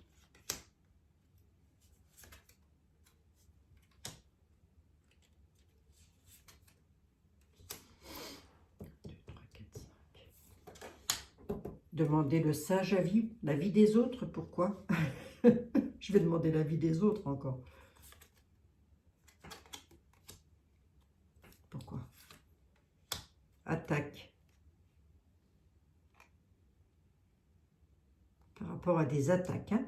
2, 3, 4, 5. Demander le sage avis, l'avis des autres, pourquoi? Je vais demander l'avis des autres encore. Pourquoi? Attaque. Par rapport à des attaques. Hein?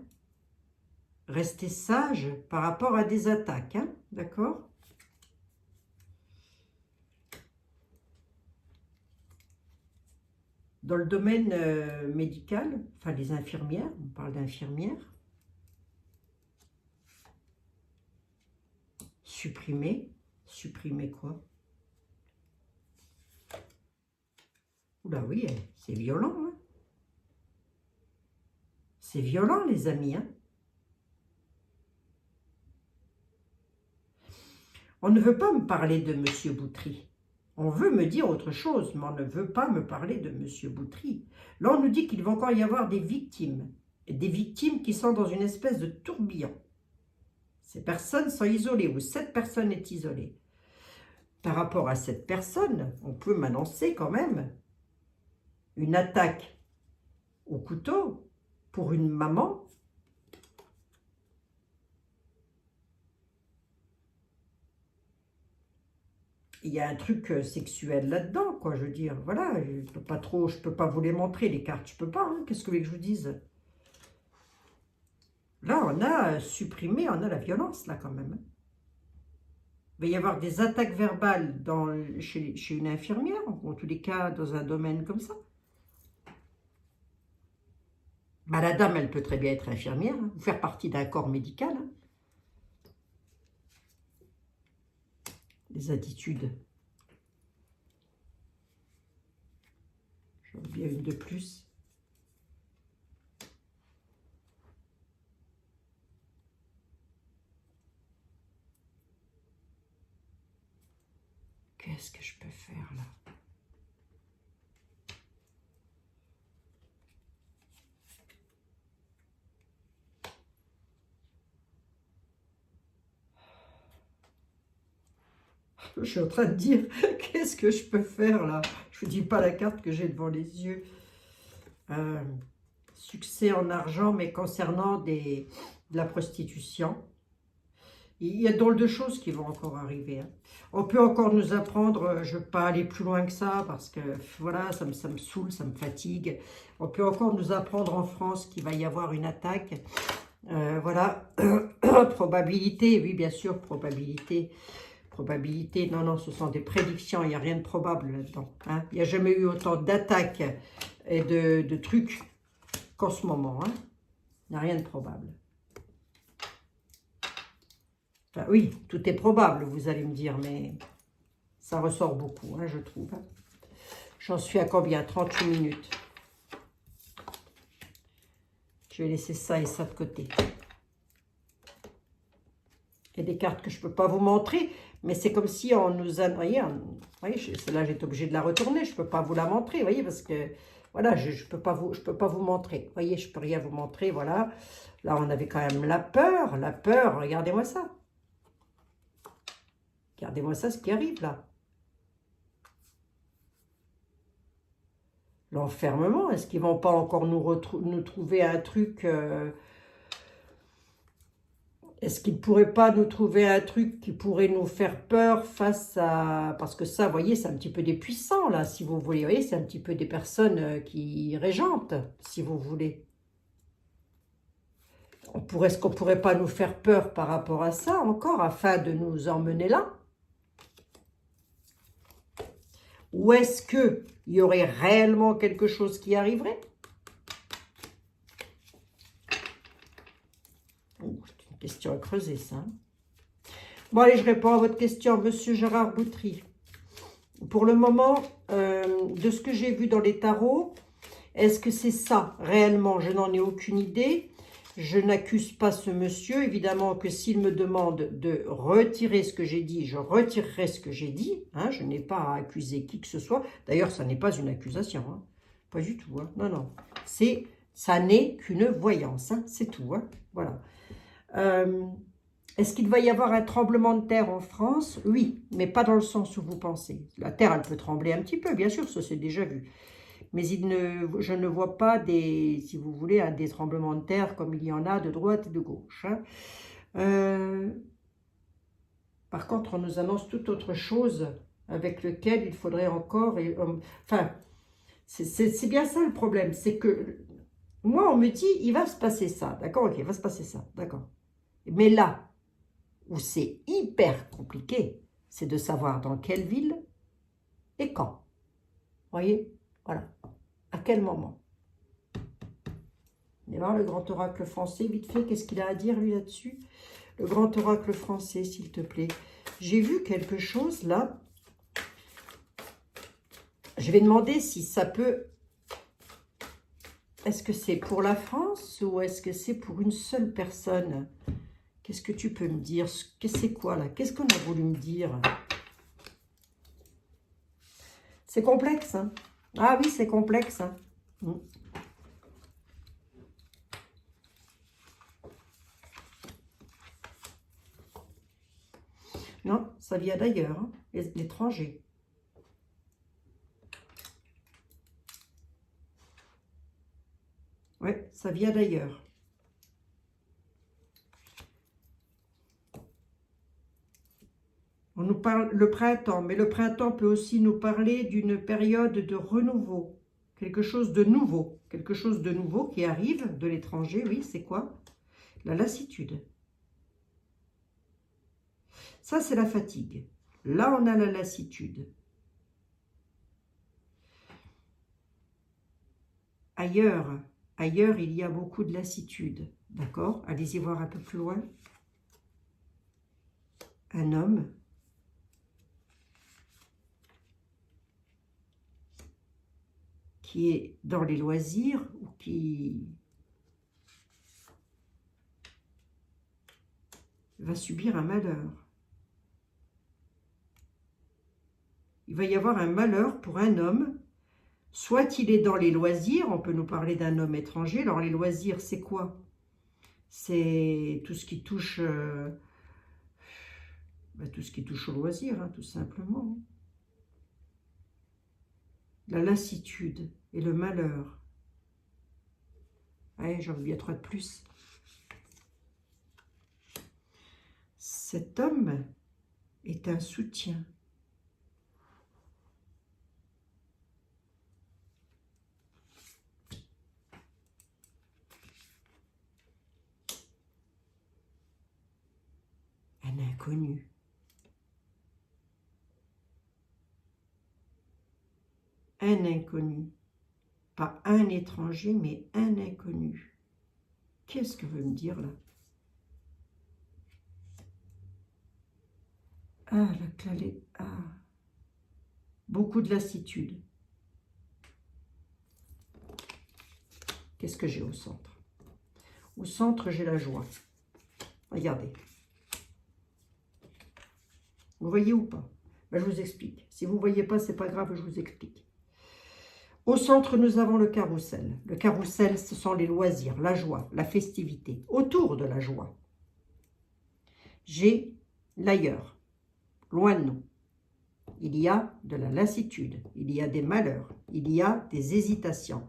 Restez sage par rapport à des attaques. Hein? D'accord? Dans le domaine médical, enfin les infirmières, on parle d'infirmières. Supprimer. Supprimer quoi? Oula oui, c'est violent. Hein? C'est violent les amis. Hein? On ne veut pas me parler de Monsieur Boutry. On veut me dire autre chose, mais on ne veut pas me parler de Monsieur Boutry. Là, on nous dit qu'il va encore y avoir des victimes. Et des victimes qui sont dans une espèce de tourbillon. Ces personnes sont isolées, ou cette personne est isolée. Par rapport à cette personne, on peut m'annoncer quand même une attaque au couteau pour une maman. Il y a un truc sexuel là-dedans, quoi, je veux dire. Voilà, je peux pas vous les montrer, les cartes, je peux pas. Hein, qu'est-ce que vous voulez que je vous dise? Là, on a supprimé, on a la violence, là, quand même. Il va y avoir des attaques verbales chez une infirmière, ou en tous les cas, dans un domaine comme ça. Bah, la dame, elle peut très bien être infirmière, hein, ou faire partie d'un corps médical. Hein. Les attitudes. J'en veux bien une de plus. Qu'est-ce que je peux faire là? Je suis en train de dire, qu'est-ce que je peux faire là? Je ne vous dis pas la carte que j'ai devant les yeux. Succès en argent, mais concernant de la prostitution. Il y a drôle de choses qui vont encore arriver. Hein. On peut encore nous apprendre, je ne veux pas aller plus loin que ça, parce que voilà, ça me saoule, ça me fatigue. On peut encore nous apprendre en France qu'il va y avoir une attaque. Voilà, probabilité, oui bien sûr, probabilité. Probabilité, non, non, ce sont des prédictions, il n'y a rien de probable là-dedans. Hein. Il n'y a jamais eu autant d'attaques et de trucs qu'en ce moment. Hein. Il n'y a rien de probable. Enfin, oui, tout est probable, vous allez me dire, mais ça ressort beaucoup, hein, je trouve. Hein. J'en suis à combien? 38 minutes. Je vais laisser ça et ça de côté. Il y a des cartes que je ne peux pas vous montrer, mais c'est comme si on nous a... Vous voyez, celle-là, j'ai été obligée de la retourner. Je ne peux pas vous la montrer, vous voyez, parce que... Voilà, je ne peux pas vous montrer. Vous voyez, je ne peux rien vous montrer, voilà. Là, on avait quand même la peur, regardez-moi ça. Regardez-moi ça, ce qui arrive, là. L'enfermement, est-ce qu'ils ne vont pas encore nous trouver un truc... Est-ce qu'ils ne pourraient pas nous trouver un truc qui pourrait nous faire peur face à... Parce que ça, vous voyez, c'est un petit peu des puissants, là, si vous voulez. Vous voyez, c'est un petit peu des personnes qui régentent, si vous voulez. Est-ce qu'on ne pourrait pas nous faire peur par rapport à ça, encore, afin de nous emmener là? Ou est-ce qu'il y aurait réellement quelque chose qui arriverait? Question à creuser, ça. Bon, allez, je réponds à votre question, Monsieur Gérard Boutry. Pour le moment, de ce que j'ai vu dans les tarots, est-ce que c'est ça, réellement? Je n'en ai aucune idée. je n'accuse pas ce monsieur. Évidemment que s'il me demande de retirer ce que j'ai dit, je retirerai ce que j'ai dit. Hein, je n'ai pas à accuser qui que ce soit. D'ailleurs, ça n'est pas une accusation. Hein. Pas du tout. Hein. Non, non. Ça n'est qu'une voyance. Hein. C'est tout. Hein. Voilà. Est-ce qu'il va y avoir un tremblement de terre en France? Oui, mais pas dans le sens où vous pensez. La terre, elle peut trembler un petit peu, bien sûr, ça c'est déjà vu. Mais je ne vois pas si vous voulez, des tremblements de terre comme il y en a de droite et de gauche. Hein. Par contre, on nous annonce toute autre chose avec lequel il faudrait encore... enfin, c'est bien ça le problème, c'est que moi, on me dit, il va se passer ça. D'accord, ok, il va se passer ça, d'accord. Mais là, où c'est hyper compliqué, c'est de savoir dans quelle ville et quand. Vous voyez? Voilà. À quel moment? On va voir le grand oracle français, vite fait, qu'est-ce qu'il a à dire, lui, là-dessus? Le grand oracle français, s'il te plaît. J'ai vu quelque chose, là. Je vais demander si ça peut... Est-ce que c'est pour la France ou est-ce que c'est pour une seule personne? Qu'est-ce que tu peux me dire? C'est quoi là? Qu'est-ce qu'on a voulu me dire? C'est complexe, hein? Ah oui, c'est complexe, hein? Non, ça vient d'ailleurs, hein? L'étranger. Oui, ça vient d'ailleurs. On nous parle le printemps, mais le printemps peut aussi nous parler d'une période de renouveau, quelque chose de nouveau qui arrive de l'étranger, oui, c'est quoi? La lassitude. Ça, c'est la fatigue. Là, on a la lassitude. Ailleurs, il y a beaucoup de lassitude, d'accord? Allez-y voir un peu plus loin. Un homme qui est dans les loisirs ou qui va subir un malheur. Il va y avoir un malheur pour un homme, soit il est dans les loisirs, on peut nous parler d'un homme étranger. Alors les loisirs, c'est quoi? C'est tout ce qui touche tout ce qui touche au loisir, hein, tout simplement. La lassitude et le malheur. Ouais, j'en veux bien 3 de plus. Cet homme est un soutien. Un inconnu. Un inconnu. Pas un étranger, mais un inconnu. Qu'est-ce que veut me dire là? Ah, la clalée. Ah. Beaucoup de lassitude. Qu'est-ce que j'ai au centre? Au centre, j'ai la joie. Regardez. Vous voyez ou pas? Ben, je vous explique. Si vous ne voyez pas, c'est pas grave, je vous explique. Au centre, nous avons le carrousel. Le carrousel, ce sont les loisirs, la joie, la festivité. Autour de la joie, j'ai l'ailleurs, loin de nous. Il y a de la lassitude, il y a des malheurs, il y a des hésitations.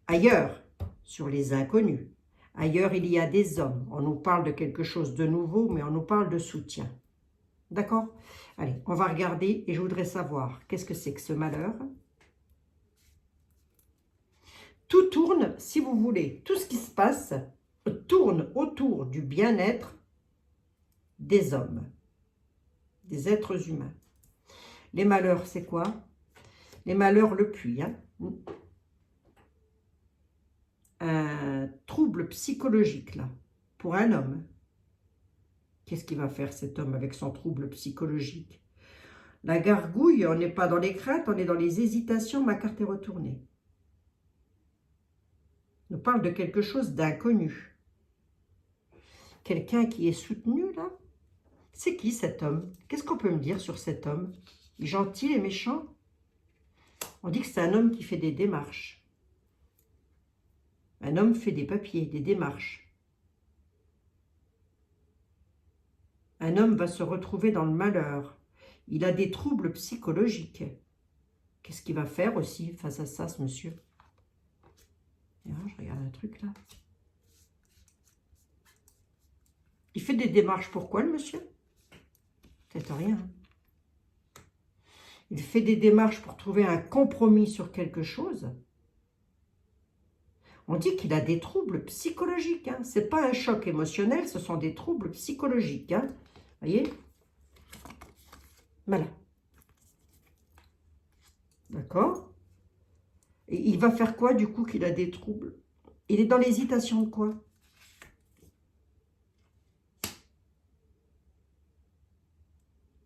Ailleurs, sur les inconnus, ailleurs, il y a des hommes. On nous parle de quelque chose de nouveau, mais on nous parle de soutien. D'accord? Allez, on va regarder et je voudrais savoir qu'est-ce que c'est que ce malheur. Tout tourne, si vous voulez, tout ce qui se passe tourne autour du bien-être des hommes, des êtres humains. Les malheurs, c'est quoi? Les malheurs, le puits. Hein? Un trouble psychologique, là, pour un homme. Qu'est-ce qu'il va faire, cet homme, avec son trouble psychologique? La gargouille, on n'est pas dans les craintes, on est dans les hésitations. Ma carte est retournée. On nous parle de quelque chose d'inconnu. quelqu'un qui est soutenu, là. C'est qui cet homme? Qu'est-ce qu'on peut me dire sur cet homme? Il est gentil et méchant? On dit que c'est un homme qui fait des démarches. Un homme fait des papiers, des démarches. Un homme va se retrouver dans le malheur. Il a des troubles psychologiques. Qu'est-ce qu'il va faire aussi face à ça, ce monsieur? Je regarde un truc là. Il fait des démarches. Pourquoi, le monsieur? Peut-être rien. Il fait des démarches pour trouver un compromis sur quelque chose. On dit qu'il a des troubles psychologiques. Hein. Ce n'est pas un choc émotionnel, ce sont des troubles psychologiques. Hein. Voyez? Voilà. D'accord? Et il va faire quoi, du coup, qu'il a des troubles? Il est dans l'hésitation de quoi?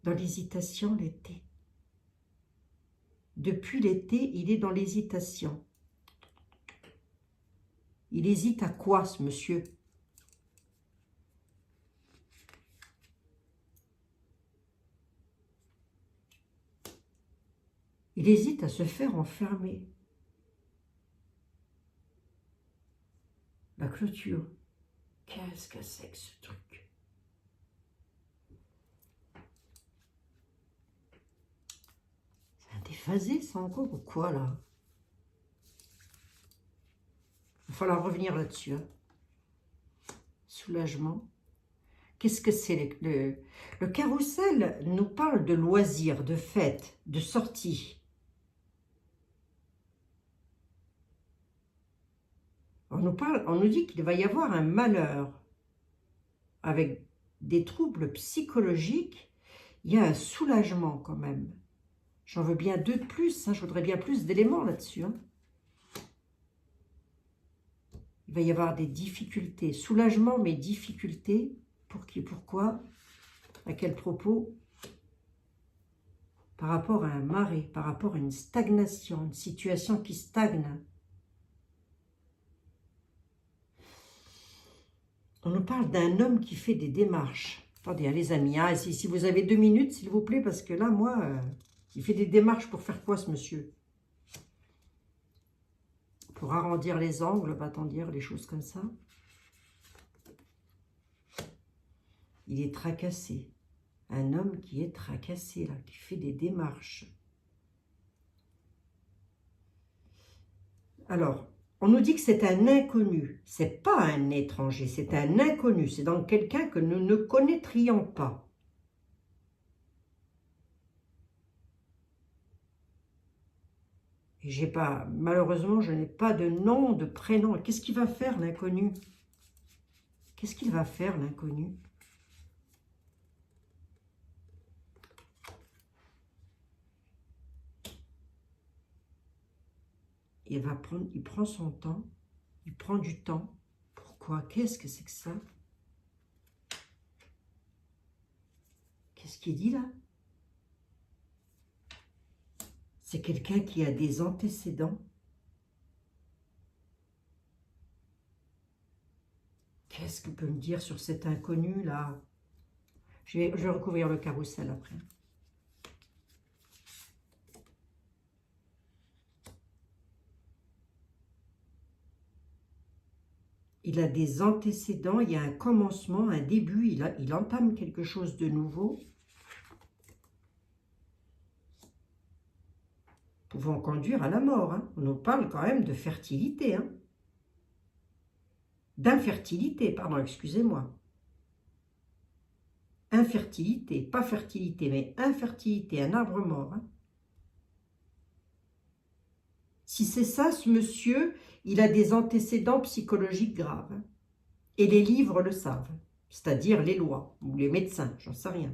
Dans l'hésitation l'été. Depuis l'été, il est dans l'hésitation. Il hésite à quoi, ce monsieur? Il hésite à se faire enfermer. La clôture. Qu'est-ce que c'est que ce truc? C'est un déphasé, ça encore, ou quoi, là? Il va falloir revenir là-dessus. Hein. Soulagement. Qu'est-ce que c'est? Le carrousel nous parle de loisirs, de fêtes, de sorties. On nous dit qu'il va y avoir un malheur avec des troubles psychologiques. Il y a un soulagement quand même. J'en veux bien deux de plus. Hein, je voudrais bien plus d'éléments là-dessus. Hein. Il va y avoir des difficultés. Soulagement, mais difficultés. Pour qui? Pourquoi? À quel propos? Par rapport à un marais, par rapport à une stagnation, une situation qui stagne. On nous parle d'un homme qui fait des démarches. Attendez, hein, les amis, hein, si vous avez 2 minutes, s'il vous plaît, parce que là, moi, il fait des démarches pour faire quoi, ce monsieur? Pour arrondir les angles, va-t-on dire, les choses comme ça. Il est tracassé. Un homme qui est tracassé, là, qui fait des démarches. Alors, on nous dit que c'est un inconnu. C'est pas un étranger, c'est un inconnu. C'est donc quelqu'un que nous ne connaîtrions pas. Et malheureusement, je n'ai pas de nom, de prénom. Qu'est-ce qu'il va faire, l'inconnu? Qu'est-ce qu'il va faire, l'inconnu? Il prend son temps. Il prend du temps. Pourquoi? Qu'est-ce que c'est que ça? Qu'est-ce qu'il dit là? C'est quelqu'un qui a des antécédents. Qu'est-ce qu'on peut me dire sur cet inconnu là? Je vais recouvrir le carrousel après. Il a des antécédents, il y a un commencement, un début, il entame quelque chose de nouveau. Pouvant conduire à la mort. Hein. On nous parle quand même de fertilité. Hein. D'infertilité, pardon, excusez-moi. Infertilité, pas fertilité, mais infertilité, un arbre mort. Hein. Si c'est ça, ce monsieur, il a des antécédents psychologiques graves. Hein. Et les livres le savent, c'est-à-dire les lois, ou les médecins, j'en sais rien.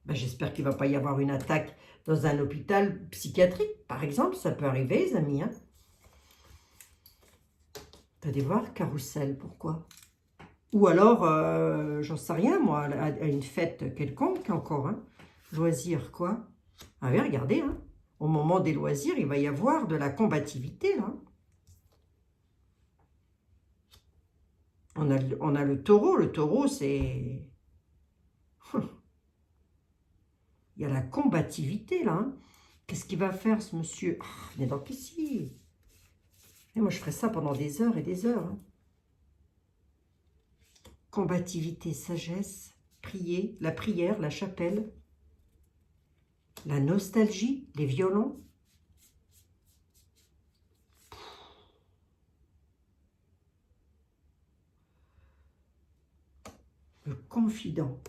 Ben, j'espère qu'il ne va pas y avoir une attaque dans un hôpital psychiatrique, par exemple, ça peut arriver, les amis. Hein. Vous allez voir, carrousel, pourquoi? Ou alors, j'en sais rien, moi, à une fête quelconque encore. Hein. Loisirs, quoi? Ah oui, regardez, hein. Au moment des loisirs, il va y avoir de la combativité, là. On a le taureau. Le taureau, c'est... Il y a la combativité, là. Hein. Qu'est-ce qu'il va faire, ce monsieur? Venez donc ici. Et moi, je ferais ça pendant des heures et des heures. Hein. Combativité, sagesse, prier, la prière, la chapelle, la nostalgie, les violons. Le confident.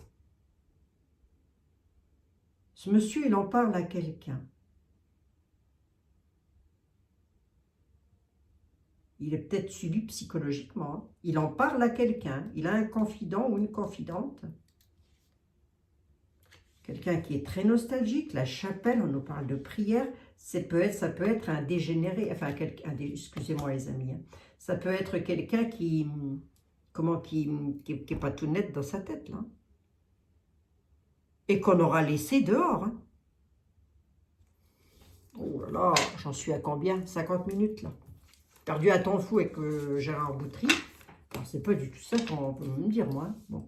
Ce monsieur, il en parle à quelqu'un. Il est peut-être suivi psychologiquement. Hein. Il en parle à quelqu'un. Il a un confident ou une confidente. Quelqu'un qui est très nostalgique. La chapelle, on nous parle de prière. Ça peut être un dégénéré. Enfin, excusez-moi les amis. Hein. Ça peut être quelqu'un qui est pas tout net dans sa tête, là. Et qu'on aura laissé dehors. Hein. Oh là là, j'en suis à combien? 50 minutes, là. Perdu à temps fou avec Gérard Boutry. Alors, c'est pas du tout ça qu'on peut me dire, moi. Bon.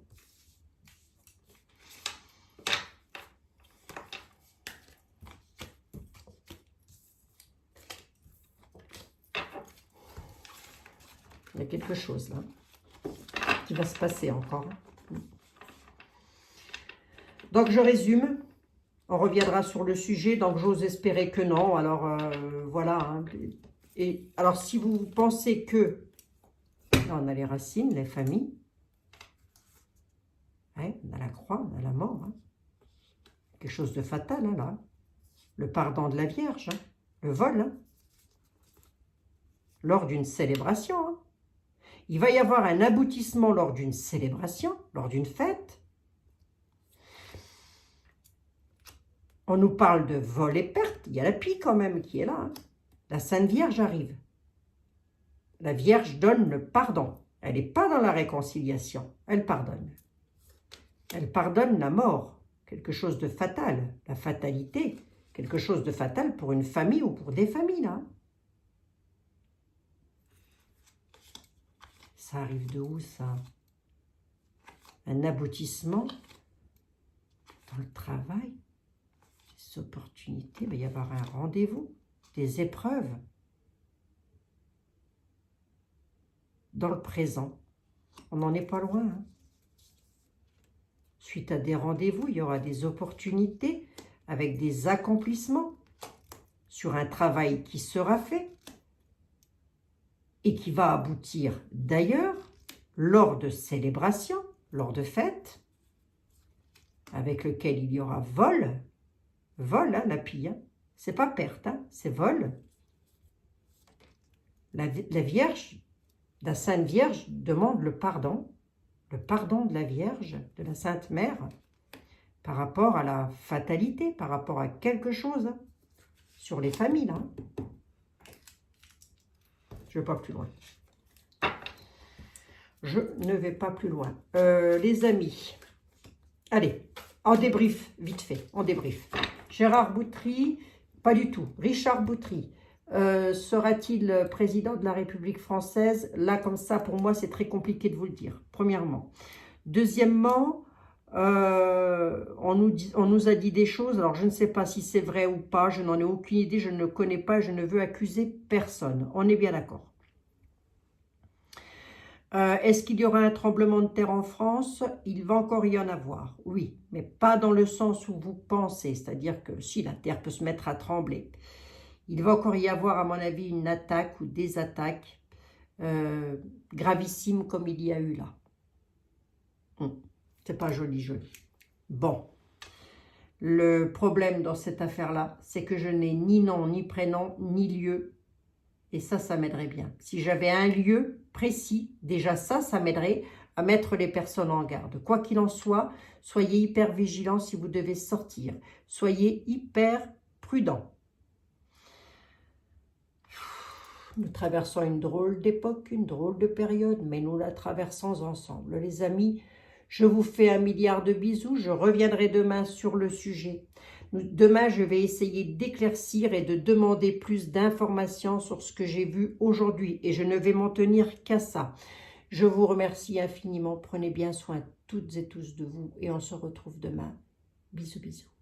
Il y a quelque chose, là, qui va se passer encore. Donc, je résume. On reviendra sur le sujet. Donc, j'ose espérer que non. Alors, voilà. Hein. Et alors, si vous pensez que... Là, on a les racines, les familles. Ouais, on a la croix, on a la mort. Hein. Quelque chose de fatal, hein, là. Le pardon de la Vierge. Hein. Le vol. Hein. Lors d'une célébration. Hein. Il va y avoir un aboutissement lors d'une célébration, lors d'une fête. On nous parle de vol et perte. Il y a la pie quand même qui est là. Hein. La Sainte Vierge arrive. La Vierge donne le pardon. Elle n'est pas dans la réconciliation. Elle pardonne. Elle pardonne la mort. Quelque chose de fatal. La fatalité. Quelque chose de fatal pour une famille ou pour des familles, là. Ça arrive de où, ça? Un aboutissement dans le travail. Des opportunités. Il va y avoir un rendez-vous. Des épreuves. Dans le présent. On n'en est pas loin. Hein. Suite à des rendez-vous, il y aura des opportunités avec des accomplissements sur un travail qui sera fait et qui va aboutir d'ailleurs lors de célébrations, lors de fêtes, avec lequel il y aura vol, hein, la pille, hein. C'est pas perte, hein, c'est vol. La Vierge, la Sainte Vierge demande le pardon de la Vierge, de la Sainte Mère, par rapport à la fatalité, par rapport à quelque chose, hein, sur les familles, là. Je ne vais pas plus loin. Je ne vais pas plus loin. Les amis, allez, en débrief, vite fait, en débrief. Gérard Boutry, pas du tout. Richard Boutry, sera-t-il président de la République française? Là, comme ça, pour moi, c'est très compliqué de vous le dire, premièrement. Deuxièmement, on nous a dit des choses, alors je ne sais pas si c'est vrai ou pas, je n'en ai aucune idée, je ne le connais pas, je ne veux accuser personne. On est bien d'accord. Est-ce qu'il y aura un tremblement de terre en France? Il va encore y en avoir, oui, mais pas dans le sens où vous pensez, c'est-à-dire que si la terre peut se mettre à trembler, il va encore y avoir, à mon avis, une attaque ou des attaques gravissimes comme il y a eu là. C'est pas joli, joli. Bon, le problème dans cette affaire-là, c'est que je n'ai ni nom, ni prénom, ni lieu. Et ça m'aiderait bien. Si j'avais un lieu précis, déjà ça m'aiderait à mettre les personnes en garde. Quoi qu'il en soit, soyez hyper vigilants si vous devez sortir. Soyez hyper prudents. Nous traversons une drôle d'époque, une drôle de période, mais nous la traversons ensemble. Les amis, je vous fais 1 milliard de bisous. Je reviendrai demain sur le sujet. Demain, je vais essayer d'éclaircir et de demander plus d'informations sur ce que j'ai vu aujourd'hui. Et je ne vais m'en tenir qu'à ça. Je vous remercie infiniment. Prenez bien soin toutes et tous de vous et on se retrouve demain. Bisous, bisous.